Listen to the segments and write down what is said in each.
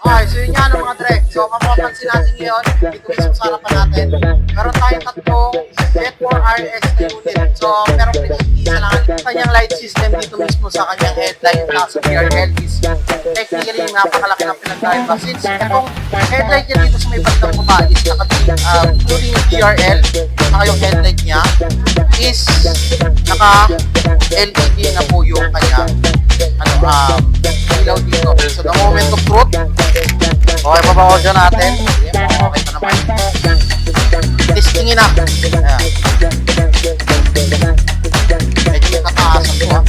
Okay, so yun nga ano mga Dre. So mapapansin natin ngayon, dito mismo sa harapan natin, meron tayong tatlong Jet 4 RX na unit. So meron pinag-iisa lang ang kanyang light system dito mismo sa kanyang headlight kaso PRL is technically napakalaki ng pinagkaiba. Since itong headlight niya dito sa may bandang baba is including yung PRL, saka yung headlight niya is naka-LED na po yung kanyang ilaw dito. So the moment of truth, okay, papakodyo natin. Okay pa naman. Testingin na. Ayan. Medyo may kataasan ko.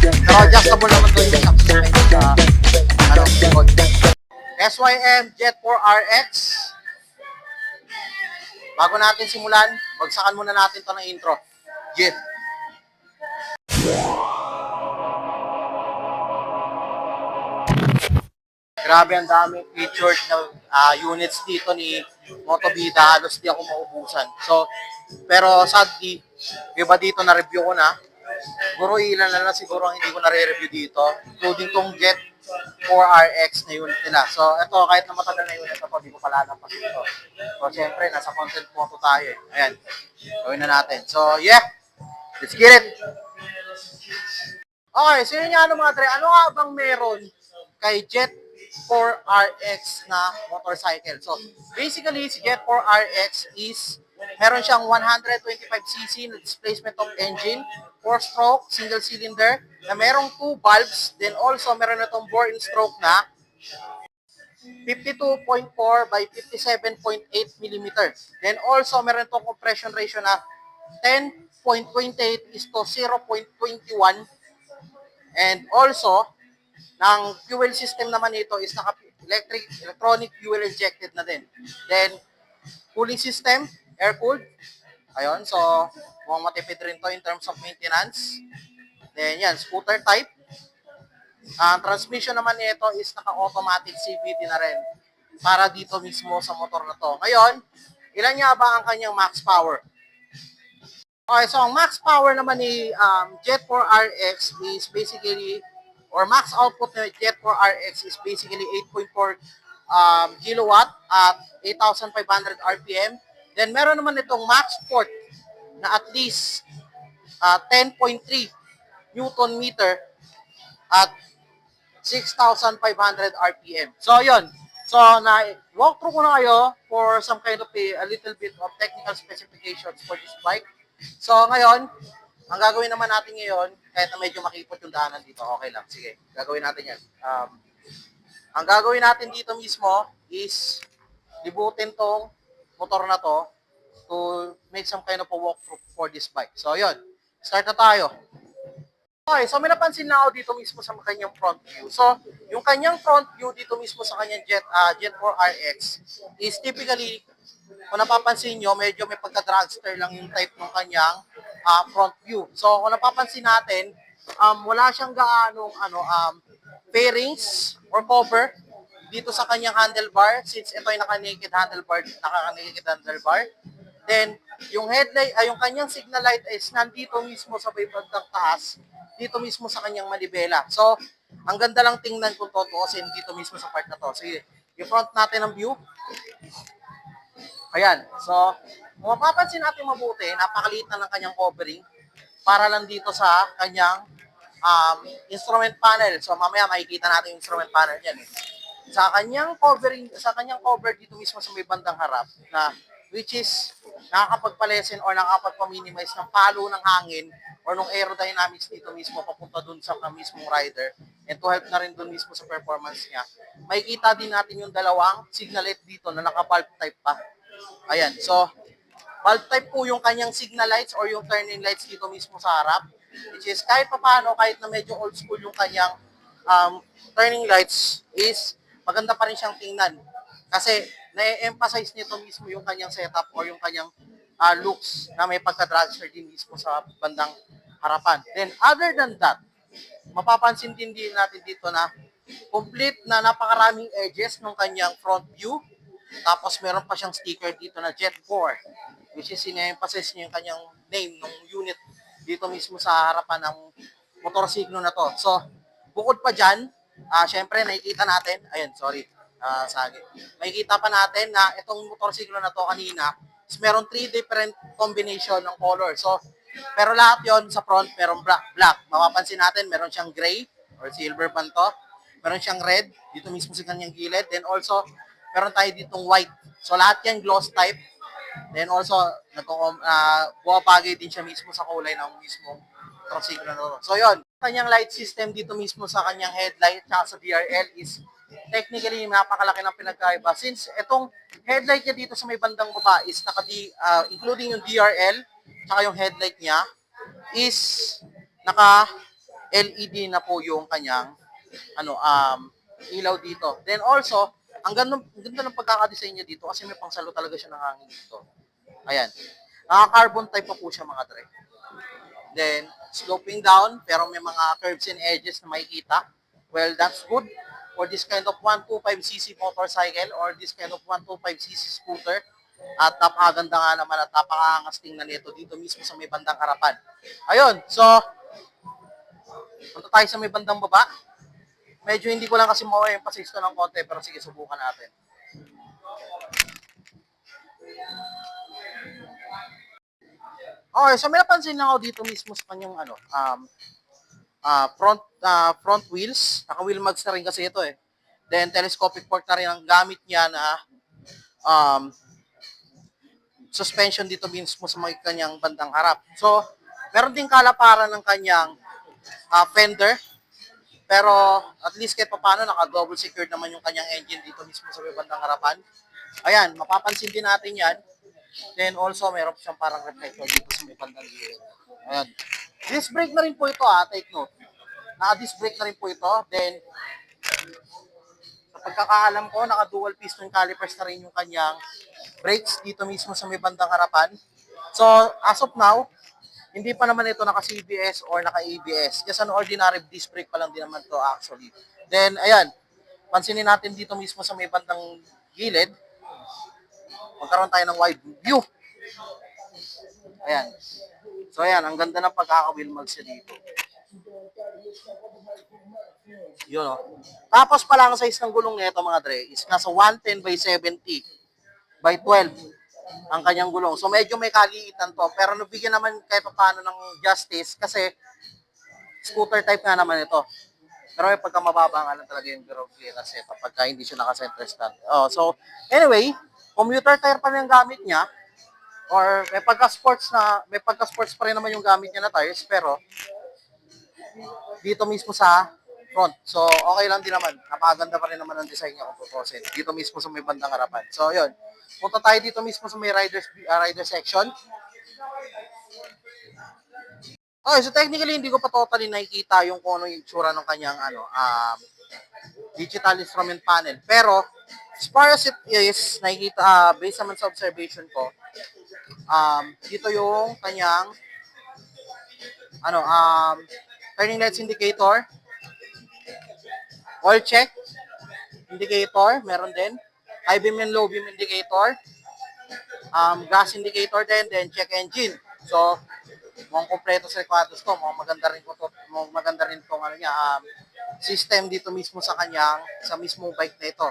Pero adjustable naman to yung success sa likod. SYM Jet 4 RX. Bago natin simulan, bagsakan muna natin to ng intro. Jet. Grabe ang daming featured na units dito ni Motovida. Halos di ako maubusan. So, pero sadly, iba dito na-review ko na. Siguro ilan na siguro ang hindi ko na-review dito. Including tong Jet 4RX na unit nila. So, ito kahit na matagal na unit ito, hindi ko pala napas ito. So, syempre, nasa content photo tayo eh. Ayan. Gawin na natin. So, yeah. Let's get it. Okay, so yun nga ano mga Dre. Ano nga bang meron kay Jet 4RX na motorcycle? So, basically, si Jet 4RX is meron siyang 125cc na displacement of engine, 4-stroke, single cylinder, na merong 2 valves, then also meron na itong bore and stroke na 52.4 by 57.8 mm. Then also meron itong compression ratio na 10.28 is to 0.21. And also, ng fuel system naman nito is electronic fuel injected na din. Then, cooling system, air-cooled. Ayun, so, mukhang matipid rin to in terms of maintenance. Then, yan, scooter type. Ang transmission naman nito is naka-automatic CVT na rin para dito mismo sa motor na to. Ngayon, ilan nga ba ang kanyang max power? Okay, so ang max power naman ni Jet 4RX is basically, or max output ni Jet 4RX is basically 8.4 kilowatt at 8,500 RPM. Then meron naman itong max torque na at least 10.3 Newton meter at 6,500 RPM. So, yun. So, walk through ko na kayo for some kind of a little bit of technical specifications for this bike. So, ngayon, ang gagawin naman natin ngayon, kahit na medyo makipot yung daanan dito, okay lang. Sige, gagawin natin yan. Ang gagawin natin dito mismo is libutin tong motor na to to make some kind of a walkthrough for this bike. So, yun. Start na tayo. Okay, so may napansin na ako dito mismo sa kanyang front view. So, yung kanyang front view dito mismo sa kanyang Jet 4RX is typically, kung napapansin nyo, medyo may pagka-dragster lang yung type ng kanyang front view. So, kung napapansin natin, wala siyang gaanong fairings or cover dito sa kanyang handlebar since ito ay naka-naked handlebar. Then, yung headlight, yung kanyang signal light is nandito mismo sa may bandang taas, dito mismo sa kanyang manibela. So, ang ganda lang tingnan kung tutuusin dito mismo sa part na to. Sige, yung front natin ng view. Ayan. So, kung mapapansin natin mabuti, napakaliit na ng kanyang covering para lang dito sa kanyang instrument panel. So, mamaya makikita natin yung instrument panel yan. Sa kanyang cover dito mismo sa may bandang harap na which is nakakapagpalesen or nakakapagpa-minimize ng palo ng hangin or ng aerodynamics dito mismo papunta dun sa mismong rider and to help na rin dun mismo sa performance niya. Makikita din natin yung dalawang signal light dito na naka-bulb type pa. Ayan, so bulb type po yung kanyang signal lights or yung turning lights dito mismo sa harap, which is kahit paano, kahit na medyo old school yung kanyang turning lights, is maganda pa rin siyang tingnan. Kasi na-emphasize nito mismo yung kanyang setup or yung kanyang looks na may pagka-dragster din mismo sa bandang harapan. Then other than that, mapapansin din natin dito na complete na napakaraming edges ng kanyang front view. Tapos meron pa siyang sticker dito na Jet 4, which is ina-emphasize niya yung kanyang name ng unit dito mismo sa harapan ng motorsiklo na to. So, bukod pa dyan, syempre nakikita natin, ayun, sorry, Sagi. Makikita pa natin na itong motorsiklo na to kanina is meron 3 different combination ng color. So, pero lahat yon sa front, meron black. Mapapansin natin, meron siyang gray or silver man to. Meron siyang red, dito mismo sa kanyang gilid. Then also, meron tayo ditong white. So, lahat yan gloss type. Then also, buwabagay din siya mismo sa kulay ng mismong motorsiklo na to. So, yon. Kanyang light system dito mismo sa kanyang headlight at sa DRL is technically napakalaki ng pinagkaiba. Since itong headlight niya dito sa may bandang baba is including yung DRL tsaka yung headlight niya is naka LED na po yung kanyang ilaw dito. Then also, ang ganda ng pagkakadesign niya dito kasi may pangsalo talaga siya ng hangin dito. Ayan. Naka-carbon type pa po siya mga dre. Then, sloping down, pero may mga curves and edges na makikita. Well, that's good for this kind of 125cc motorcycle or this kind of 125cc scooter. At napakaganda nga naman at napakaangas tingnan nito dito mismo sa may bandang harapan. Ayun, so, punta tayo sa may bandang baba. Medyo hindi ko lang kasi ma-emphasize ito ng konti, pero sige, subukan natin. Okay, so may napansin lang ako dito mismo sa kanyang front wheels. Naka-wheel mags na rin kasi ito eh. Then telescopic fork na rin ang gamit niya na suspension dito mismo sa mga kanyang bandang harap. So, meron din kalaparan ng kanyang fender. Pero at least kahit paano naka-double secured naman yung kanyang engine dito mismo sa bandang harapan. Ayan, mapapansin din natin yan. Then also, meron siyang parang reflector dito sa may bandang gilid. Ayan. Disc brake na rin po ito take note. Naka-disc brake na rin po ito. Then, sa pagkakaalam ko, naka-dual piston calipers na rin yung kanyang brakes dito mismo sa may bandang harapan. So, as of now, hindi pa naman ito naka-CBS or naka-ABS. Just an ordinary disc brake pa lang din naman to actually. Then, ayan, pansinin natin dito mismo sa may bandang gilid, magkaroon tayo ng wide view. Ayan. So, ayan, ang ganda ng pagkaka-wheel mags dito. Yun, oh. Tapos pala ang size ng gulong nito mga dre is nasa 110 by 70 by 12 ang kanyang gulong. So, medyo may kaliitan to. Pero nabigyan naman kahit paano ng justice kasi scooter type nga naman ito. Pero may pagkamababa nga lang talaga yung zero clearance ito pagka hindi siya naka-center stand. So, anyway, commuter tire pa rin ang gamit niya or may pagka-sports pa rin naman yung gamit niya na tires pero dito mismo sa front. So, okay lang din naman. Napakaganda pa rin naman ang design niya kung tutusin. Dito mismo sa may bandang harapan. So, yun. Punta tayo dito mismo sa may rider section. Okay, so technically hindi ko pa totally nakikita yung kung ano yung itsura ng kanyang digital instrument panel. Pero as far as it is, nakikita based naman sa observation ko, dito yung kanyang turning lights indicator, oil check indicator, meron din high beam and low beam indicator, gas indicator din, then check engine. So, mukhang kompleto sa requadros to. Mukhang maganda rin itong system dito mismo sa mismong bike na ito.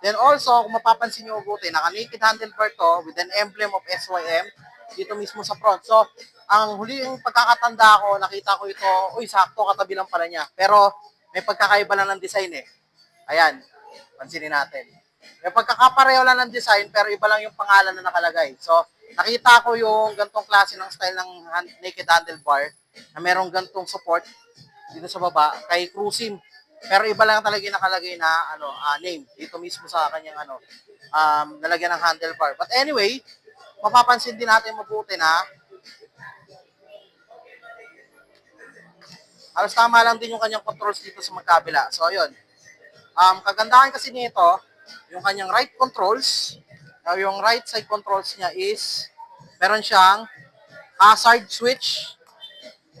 Then also, kung mapapansin nyo mabuti, naka-naked handlebar to with an emblem of SYM dito mismo sa front. So, ang huling pagkakatanda ko, nakita ko ito, sakto, katabi lang pala niya. Pero, may pagkakaiba lang ng design eh. Ayan, pansinin natin. May pagkakapareho lang ng design, pero iba lang yung pangalan na nakalagay. So, nakita ko yung gantong klase ng style ng naked handlebar na merong gantong support dito sa baba kay Cruisim. Pero iba lang talaga yung nakalagay na name dito mismo sa kanyang nalagyan ng handlebar. But anyway, mapapansin din natin mabuti na halos tama lang din yung kanyang controls dito sa magkabila. So, ayun. Kagandahan kasi nito, yung kanyang right controls, yung right side controls niya is meron siyang hazard switch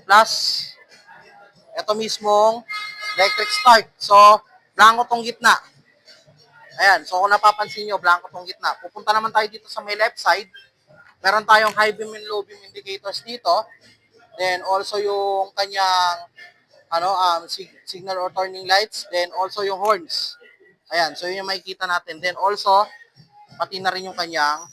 plus ito mismong electric start. So, blanco tong gitna. Ayan, so kung napapansin nyo, blanco tong gitna. Pupunta naman tayo dito sa may left side. Meron tayong high beam and low beam indicators dito. Then also yung kanyang signal or turning lights, then also yung horns. Ayan, so yun yung makikita natin. Then also, pati na rin yung kanyang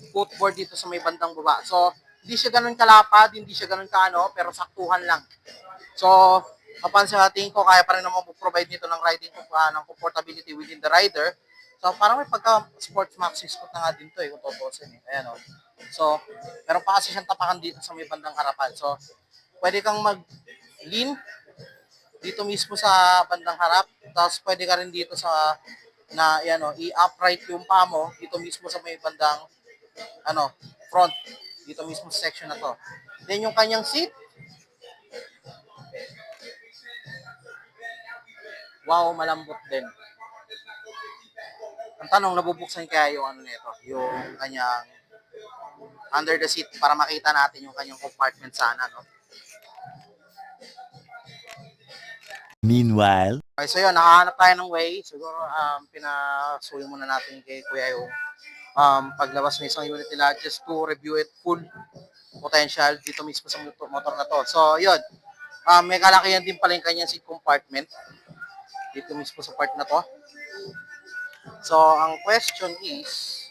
footboard dito sa may bandang baba. So, hindi siya ganun kalapad, hindi siya ganun kaano, pero saktuhan lang. So, kapansin natin ko, kaya pa rin naman provide nito ng riding ng comfortability within the rider. So, parang may pagka sports maxi scoot na nga din to kung tutusin Ayan o. So, meron pa kasi siyang tapakan dito sa may bandang harapan. So, pwede kang mag-lean dito mismo sa bandang harap. Tapos, pwede ka rin dito sa i-upright yung paa mo dito mismo sa may bandang front dito mismo sa section na to. Then yung kanyang seat, wow, malambot din. Ang tanong, nabubuksan kaya yung nito, yung kanyang under the seat para makita natin yung kanyang compartment sana, no? Meanwhile, Okay, so yun, nakahanap tayo ng way. Siguro, pinasuyo muna natin kay Kuya yung paglabas ng isang unit nila just to review it full potential dito mismo sa motor na to. So, yun. May kalakihan din pala yung kanyang seat compartment dito mismo sa part na to. So, ang question is,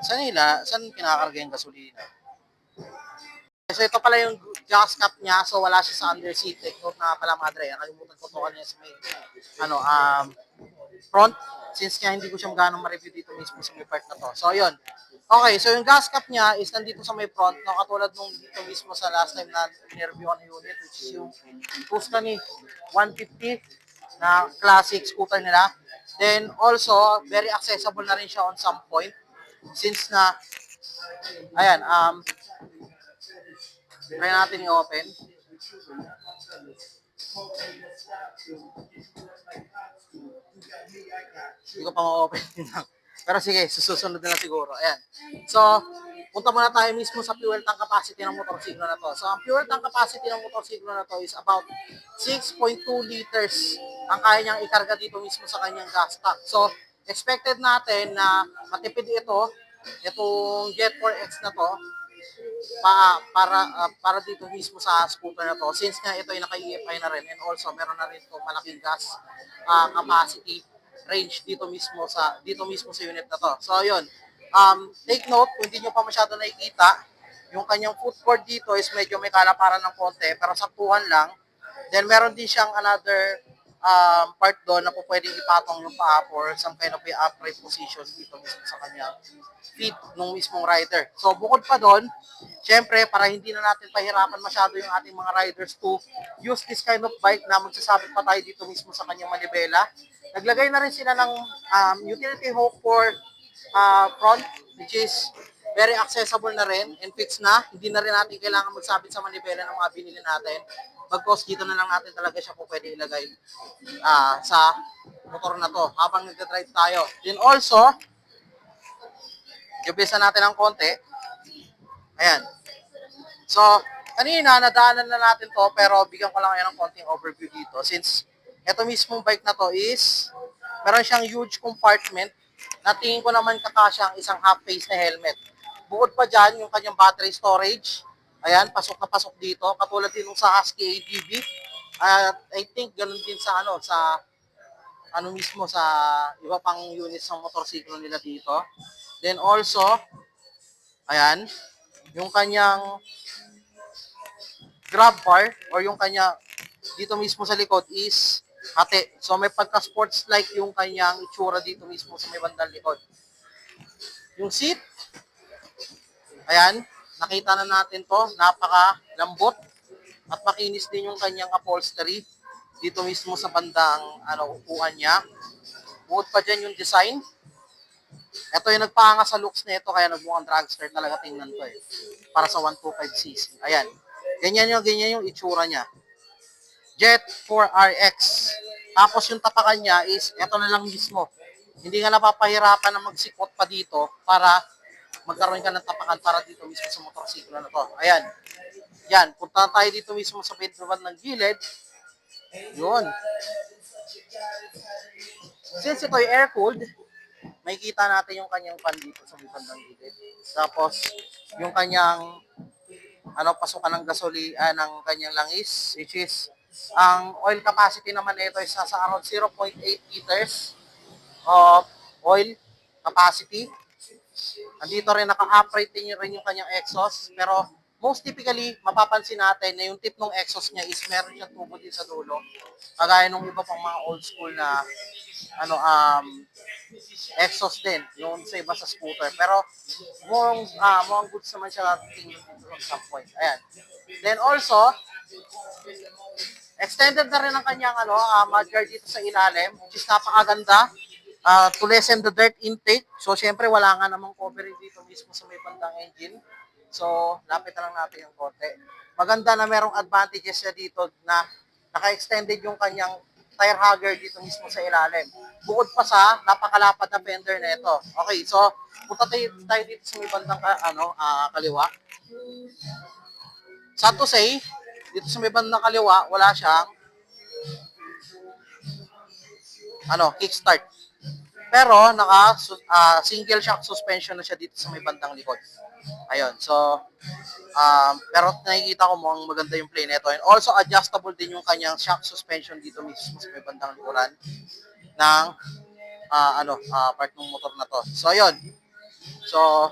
saan kinakarga yung gasolina? So, ito pala yung gas cap niya. So, wala siya sa under seat. Take note na pala, Madre. Nakalimutan ko to kanina sa may, front. Since nga hindi ko siya magano'ng ma-review dito mismo sa may part na to. So, yun. Okay, so yung gas cap niya is nandito sa may front, no, katulad nung dito mismo sa last time na in-review ang unit, which is yung Tuscany 150 na classic scooter nila. Then also, very accessible na rin siya on some point. Since na, ayan, try natin i-open. Hindi ko pa ma-open. Pero sige, susunod na siguro. Ayan. So, punta muna tayo mismo sa fuel tank capacity ng motorsiklo na to. So, ang fuel tank capacity ng motorsiklo na to is about 6.2 liters ang kaya niyang ikarga dito mismo sa kanyang gas tank. So, expected natin na matipid itong Jet 4X na to, para dito mismo sa scooter na to, since nga ito ay naka-EFI na rin, and also meron na rin itong malaking gas capacity range dito mismo sa unit na to. So yun, take note, kung hindi nyo pa masyado nakikita, yung kanyang footboard dito is medyo may kalaparan ng konti, pero saktuhan lang. Then meron din siyang another part doon na po pwedeng ipatong yung paa for some kind of upright position dito mismo sa kanyang feet nung mismong rider. So bukod pa doon, syempre para hindi na natin pahirapan masyado yung ating mga riders to use this kind of bike na magsasabit pa tayo dito mismo sa kanyang manibela, naglagay na rin sila ng utility hook for front, which is very accessible na rin and fixed na. Hindi na rin natin kailangan magsabit sa manibela ng mga binili natin. Bagkos dito na lang natin talaga siya po pwede ilagay sa motor na to habang nagda-drive tayo. Then also, i-bisa natin ng konti. Ayan. So, kanina nadaanan na natin to pero bigyan ko lang kayo ng konting overview dito since ito mismong bike na to is meron siyang huge compartment na tingin ko naman kakasya ang isang half-face na helmet. Bukod pa dyan, yung kanyang battery storage, ayan, pasok na pasok dito. Katulad din sa Husky ADV. I think ganun din sa sa iba pang units ng motorsiklo nila dito. Then also, ayan, yung kanyang grab bar or yung kanya dito mismo sa likod is hati. So may pagka-sports like yung kanyang itsura dito mismo sa may bandang likod. Yung seat, ayan, nakita na natin to, napaka-lambot at makinis din yung kanyang upholstery dito mismo sa bandang upuan niya. Bukod pa dyan yung design. Ito yung nagpahanga sa looks nito kaya nagmukhang dragster talaga tingnan to para sa 125cc. Ayan. Ganyan yung itsura niya. Jet 4RX. Tapos yung tapakan niya is ito na lang mismo. Hindi ka napapahirapan na magsikot pa dito para magkaroon ka ng tapakan para dito mismo sa motorsiklo na to. Ayan. Yan. Punta tayo dito mismo sa bedroom ng gilid. Yun. Since ito ay air-cooled, makikita natin yung kanyang fan dito sa bandang gilid. Tapos, yung kanyang pasukan ng ng kanyang langis, which is Ang oil capacity naman nito is nasa around 0.8 liters of oil capacity. Andito rin naka-upright din rin yung kanyang exhaust, pero most typically mapapansin natin na yung tip ng exhaust niya is meron siyang tubo din sa dulo. Kagaya nung iba pang mga old school na ano exhaust din yung sa iba sa scooter. Pero mukhang goods naman siya tingin at some point. Ayan. Then also, extended na rin ang kanyang mudguard dito sa ilalim, which is napakaganda. To lessen the dirt intake. So, syempre, wala nga namang coverage dito mismo sa may bandang engine. So, lapit na lang natin yung konti. Maganda na merong advantages siya dito na naka-extended yung kanyang tire hugger dito mismo sa ilalim. Bukod pa sa napakalapad na fender na ito. Okay, so, punta tayo dito sa may bandang kaliwa. Sad to say, dito sa may bandang kaliwa, wala siyang kickstart. Pero naka single shock suspension na siya dito sa may bandang likod. Ayun. So pero nakikita ko mukhang maganda yung play nito. And also adjustable din yung kanyang shock suspension dito mismo sa may bandang likuran ng part ng motor na to. So ayun. So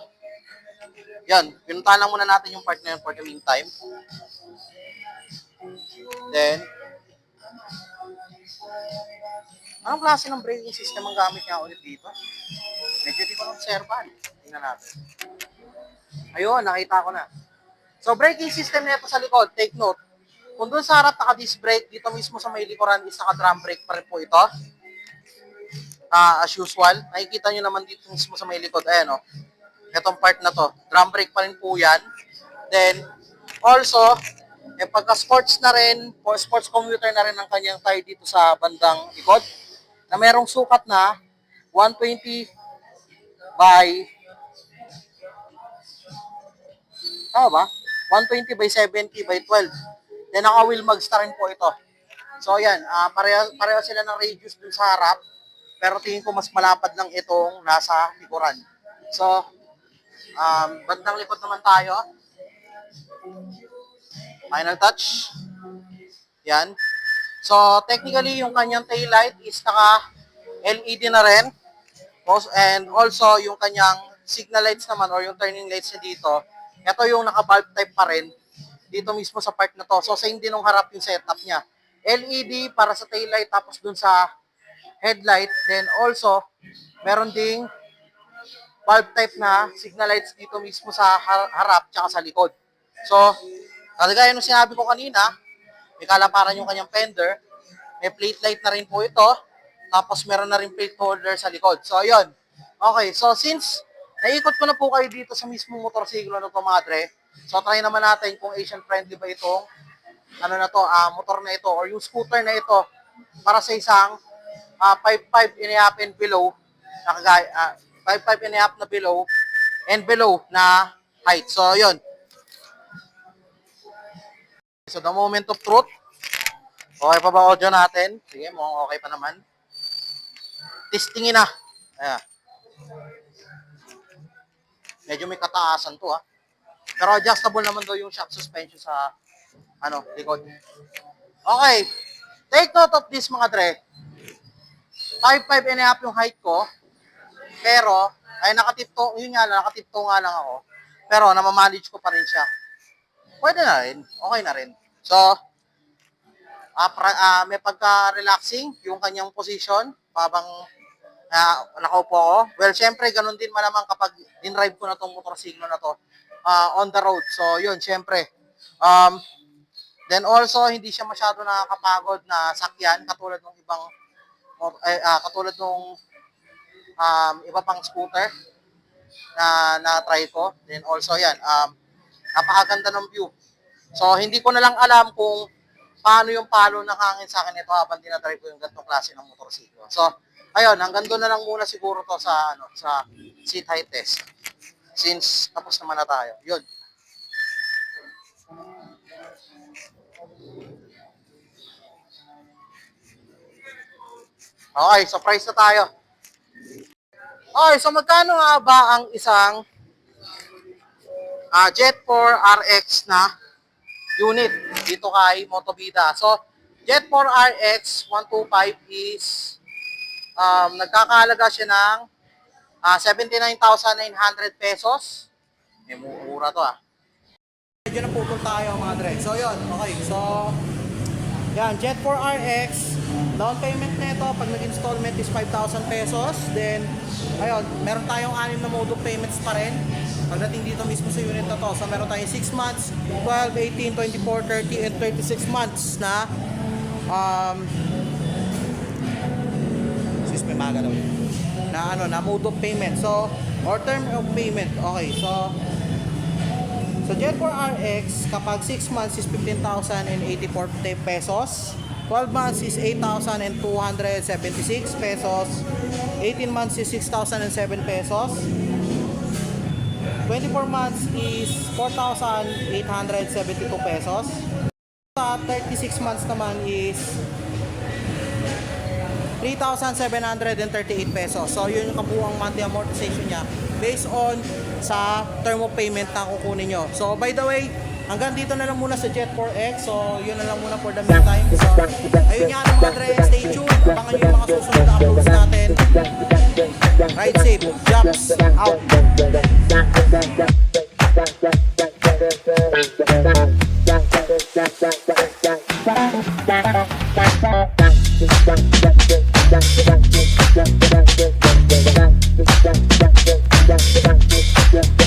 yan, pinuntahan lang muna natin yung part na yun for the meantime. Then anong klase ng braking system ang gamit niya ulit dito? Medyo di ko na-observan. Tingnan natin. Ayun, nakita ko na. So, braking system nito sa likod, take note. Kung doon sa harap naka-disc brake, dito mismo sa may likuran is naka-drum brake pa rin po ito. As usual, nakikita nyo naman dito mismo sa may likod. Ayan o. Itong part na to. Drum brake pa rin po yan. Then, also, pagka-sports na rin, sports commuter na rin ang kanyang tire dito sa bandang likod, na merong sukat na 120 by tama ba? 120 by 70 by 12. Then naka-wheel mags na rin po ito. So ayan, pareho sila ng radius dun sa harap, pero tingin ko mas malapad lang itong nasa likuran. So, bandang likod naman tayo. Final touch. Yan. So, technically, yung kanyang taillight is naka-LED na rin. And also, yung kanyang signal lights naman or yung turning lights niya dito, ito yung naka-bulb type pa rin dito mismo sa part na to. So, same din nung harap yung setup niya. LED para sa taillight tapos dun sa headlight. Then also, meron ding bulb type na signal lights dito mismo sa harap tsaka sa likod. So, kagaya nung sinabi ko kanina, may kalaparan yung kanyang fender. May plate light na rin po ito. Tapos meron na rin plate holder sa likod. So, ayun. Okay, so since naikot ko na po kayo dito sa mismong motorsiklo na ito, mga dre, so try naman natin kung Asian friendly ba itong motor na ito or yung scooter na ito para sa isang 5'5 and a half and below na 5'5 and a half na below na height. So, ayun. So, the moment of truth. Okay pa ba audio natin? Sige, mukhang okay pa naman. Testingin na. Ayan. Medyo may kataasan to Pero adjustable naman daw yung shock suspension sa likod. Okay. Take note of this, mga dre. 5'5 and a half yung height ko. Pero, nakatipto nga lang ako. Pero, namamanage ko pa rin siya. Pwede na rin. Okay na rin. So, may pagka-relaxing yung kanyang position habang nakaupo ako. Well, syempre, ganun din malamang kapag in-drive ko na tong motorsiklo na to on the road. So, yun, syempre. Then also, hindi siya masyado nakakapagod na sakyan katulad ng ibang iba pang scooter na try ko. Then also, yan, napakaganda ng view. So, hindi ko na lang alam kung paano yung palo ng hangin sa akin ito habang dinadrive ko yung ganitong klase ng motorsiklo. So, ayun, hanggang doon na lang muna siguro to sa seat height test. Since tapos naman na tayo. Yun. Okay, so price na tayo. Okay, so magkano nga ba ang isang Jet 4 RX na unit dito kay Motovida? So, Jet 4 RX 125 is nagkakahalaga siya ng 79,900 pesos. May mura to Medyo na putol tayo mga dre. So yun, okay. So, yan, Jet 4 RX. Down payment nito pag nag-installment is 5,000 pesos. Then, ayun, meron tayong 6 na mode of payments pa rin. Pagdating dito mismo sa unit na to. So, meron tayong 6 months, 12, 18, 24, 30, and 36 months na may magalaw na mode of payment. So, or term of payment. Okay, so Jet 4 RX, kapag 6 months is 15,084 pesos, 12 months is 8,276 pesos, 18 months is 6,007 pesos, 24 months is 4,872 pesos, sa 36 months naman is 3,738 pesos. So, yun yung kabuuang monthly amortization niya based on sa term of payment na kukunin nyo. So, by the way, hanggang dito na lang muna sa Jet 4X. So, yun na lang muna for the meantime. So, ayun nga mga dre, stay tuned. Abangan nyo yung mga susunod na uploads natin. Ride safe. Jobs out.